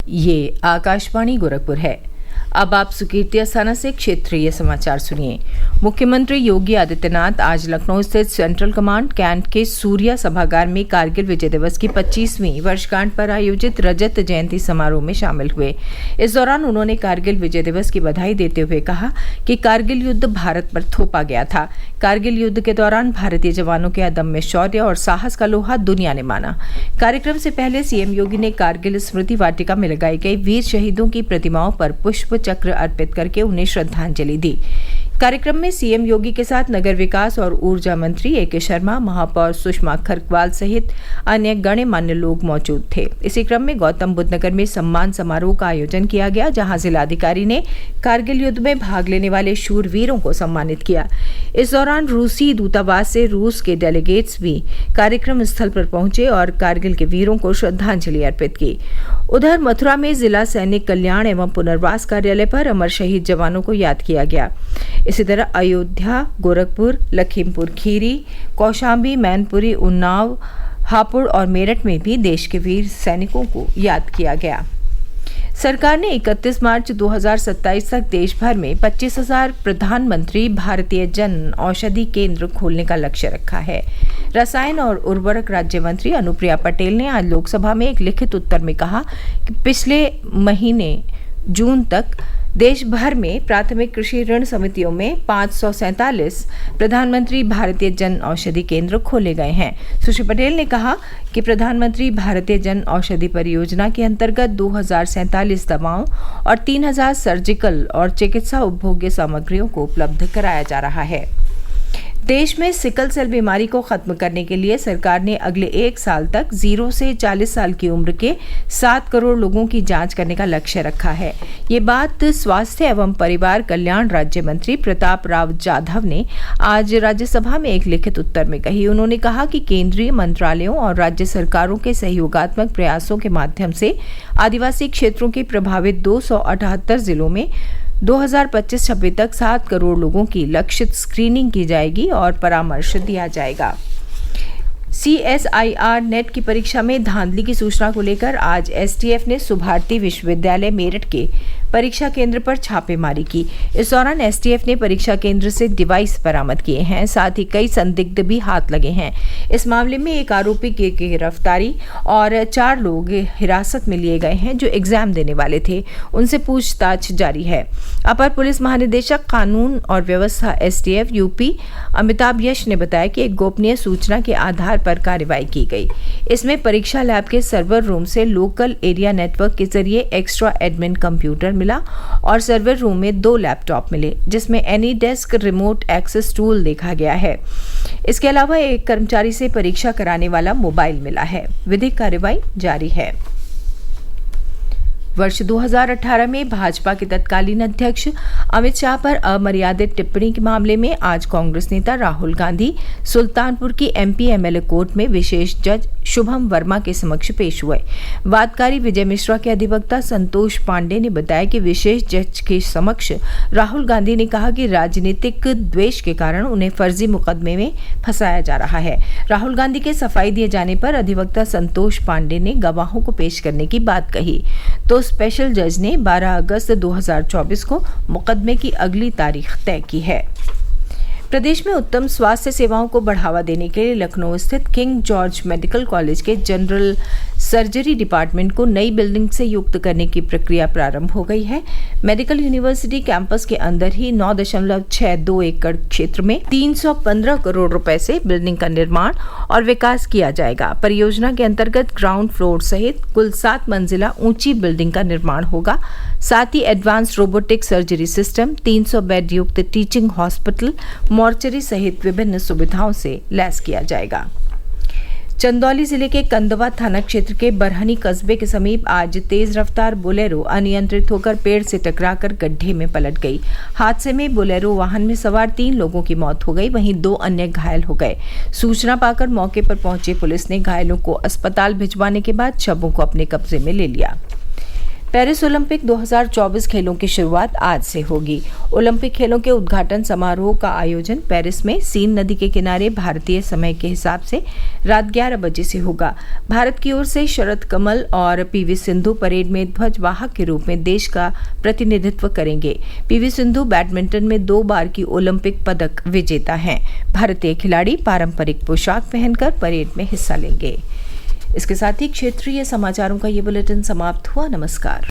ये आकाशवाणी गोरखपुर है। अब आप सुकीर्ति अस्थाना से क्षेत्रीय समाचार सुनिए। मुख्यमंत्री योगी आदित्यनाथ आज लखनऊ स्थित सेंट्रल कमांड कैंट के सूर्या सभागार में कारगिल विजय दिवस की 25वीं वर्षगांठ पर आयोजित रजत जयंती समारोह में शामिल हुए। इस दौरान उन्होंने कारगिल विजय दिवस की बधाई देते हुए कहा कि कारगिल युद्ध भारत पर थोपा गया था। कारगिल युद्ध के दौरान भारतीय जवानों के अदम्य शौर्य और साहस का लोहा दुनिया ने माना। कार्यक्रम से पहले सीएम योगी ने कारगिल स्मृति वाटिका में लगाई गई वीर शहीदों की प्रतिमाओं पर पुष्प चक्र अर्पित करके उन्हें श्रद्धांजलि दी। कार्यक्रम में सीएम योगी के साथ नगर विकास और ऊर्जा मंत्री ए.के. शर्मा, महापौर सुषमा खरकवाल सहित अन्य गणमान्य लोग मौजूद थे। इसी क्रम में गौतम बुद्ध नगर में सम्मान समारोह का आयोजन किया गया, जहां जिलाधिकारी ने कारगिल युद्ध में भाग लेने वाले शूरवीरों को सम्मानित किया। इस दौरान रूसी दूतावास से रूस के डेलीगेट्स भी कार्यक्रम स्थल पर पहुंचे और कारगिल के वीरों को श्रद्धांजलि अर्पित की। उधर मथुरा में जिला सैनिक कल्याण एवं पुनर्वास कार्यालय पर अमर शहीद जवानों को याद किया गया। इसी तरह अयोध्या, गोरखपुर, लखीमपुर खीरी, कौशाम्बी, मैनपुरी, उन्नाव, हापुड़ और मेरठ में भी देश के वीर सैनिकों को याद किया गया। सरकार ने 31 मार्च 2027 तक देश भर में 25,000 प्रधानमंत्री भारतीय जन औषधि केंद्र खोलने का लक्ष्य रखा है। रसायन और उर्वरक राज्य मंत्री अनुप्रिया पटेल ने आज लोकसभा में एक लिखित उत्तर में कहा कि पिछले महीने जून तक देश भर में प्राथमिक कृषि ऋण समितियों में 547 प्रधानमंत्री भारतीय जन औषधि केंद्र खोले गए हैं। सुश्री पटेल ने कहा कि प्रधानमंत्री भारतीय जन औषधि परियोजना के अंतर्गत 2047 दवाओं और 3000 सर्जिकल और चिकित्सा उपभोग्य सामग्रियों को उपलब्ध कराया जा रहा है। देश में सिकल सेल बीमारी को खत्म करने के लिए सरकार ने अगले 1 साल तक 0 से 40 साल की उम्र के 7 करोड़ लोगों की जांच करने का लक्ष्य रखा है। ये बात स्वास्थ्य एवं परिवार कल्याण राज्य मंत्री प्रताप राव जाधव ने आज राज्यसभा में एक लिखित उत्तर में कही। उन्होंने कहा कि केंद्रीय मंत्रालयों और राज्य सरकारों के सहयोगात्मक प्रयासों के माध्यम से आदिवासी क्षेत्रों के प्रभावित 278 जिलों में 2025-26 तक 7 करोड़ लोगों की लक्षित स्क्रीनिंग की जाएगी और परामर्श दिया जाएगा। CSIR नेट की परीक्षा में धांधली की सूचना को लेकर आज STF ने सुभारती विश्वविद्यालय मेरठ के परीक्षा केंद्र पर छापेमारी की। इस दौरान STF ने परीक्षा केंद्र से डिवाइस बरामद किए हैं, साथ ही कई संदिग्ध भी हाथ लगे हैं। इस मामले में एक आरोपी की गिरफ्तारी और 4 लोग हिरासत में लिए गए हैं जो एग्जाम देने वाले थे। उनसे पूछताछ जारी है। अपर पुलिस महानिदेशक कानून और व्यवस्था STF UP अमिताभ यश ने बताया कि एक गोपनीय सूचना के आधार पर कार्रवाई की गई। इसमें परीक्षा लैब के सर्वर रूम से लोकल एरिया नेटवर्क के जरिए एक्स्ट्रा एडमिन कंप्यूटर मिला और सर्वर रूम में 2 लैपटॉप मिले, जिसमें एनीडेस्क रिमोट एक्सेस टूल देखा गया है। इसके अलावा एक कर्मचारी से परीक्षा कराने वाला मोबाइल मिला है। विधिक कार्रवाई जारी है। वर्ष 2018 में भाजपा के तत्कालीन अध्यक्ष अमित शाह पर अमर्यादित टिप्पणी के मामले में आज कांग्रेस नेता राहुल गांधी सुल्तानपुर की MP MLA कोर्ट में विशेष जज शुभम वर्मा के समक्ष पेश हुए। वादकारी विजय मिश्रा के अधिवक्ता संतोष पांडे ने बताया कि विशेष जज के समक्ष राहुल गांधी ने कहा कि राजनीतिक द्वेष के कारण उन्हें फर्जी मुकदमे में फंसाया जा रहा है। राहुल गांधी के सफाई दिए जाने पर अधिवक्ता संतोष पांडे ने गवाहों को पेश करने की बात कही तो स्पेशल जज ने 12 अगस्त 2024 को मुकदमे की अगली तारीख तय की है। प्रदेश में उत्तम स्वास्थ्य सेवाओं को बढ़ावा देने के लिए लखनऊ स्थित किंग जॉर्ज मेडिकल कॉलेज के जनरल सर्जरी डिपार्टमेंट को नई बिल्डिंग से युक्त करने की प्रक्रिया प्रारंभ हो गई है। मेडिकल यूनिवर्सिटी कैंपस के अंदर ही 9.62 एकड़ क्षेत्र में 315 करोड़ रुपए से बिल्डिंग का निर्माण और विकास किया जाएगा। परियोजना के अंतर्गत ग्राउंड फ्लोर सहित कुल 7 मंजिला ऊंची बिल्डिंग का निर्माण होगा। साथ ही advance robotic surgery system, 300 bed युक्त टीचिंग हॉस्पिटल, मॉर्चरी सहित विभिन्न सुविधाओं से लैस किया जाएगा। चंदौली जिले के कंदवा थाना क्षेत्र के बरहनी कस्बे के समीप आज तेज रफ्तार बोलेरो अनियंत्रित होकर पेड़ से टकराकर गड्ढे में पलट गई। हादसे में बोलेरो वाहन में सवार 3 लोगों की मौत हो गई, वहीं 2 अन्य घायल हो गए। सूचना पाकर मौके पर पहुंची पुलिस ने घायलों को अस्पताल भिजवाने के बाद शवों को अपने कब्जे में ले लिया। पेरिस ओलंपिक 2024 खेलों की शुरुआत आज से होगी। ओलंपिक खेलों के उद्घाटन समारोह का आयोजन पेरिस में सीन नदी के किनारे भारतीय समय के हिसाब से रात 11 बजे से होगा। भारत की ओर से शरद कमल और पीवी सिंधु परेड में ध्वजवाहक के रूप में देश का प्रतिनिधित्व करेंगे। पीवी सिंधु बैडमिंटन में 2 बार की ओलंपिक पदक विजेता हैं। भारतीय खिलाड़ी पारंपरिक पोशाक पहनकर परेड में हिस्सा लेंगे। इसके साथ ही क्षेत्रीय समाचारों का ये बुलेटिन समाप्त हुआ। नमस्कार।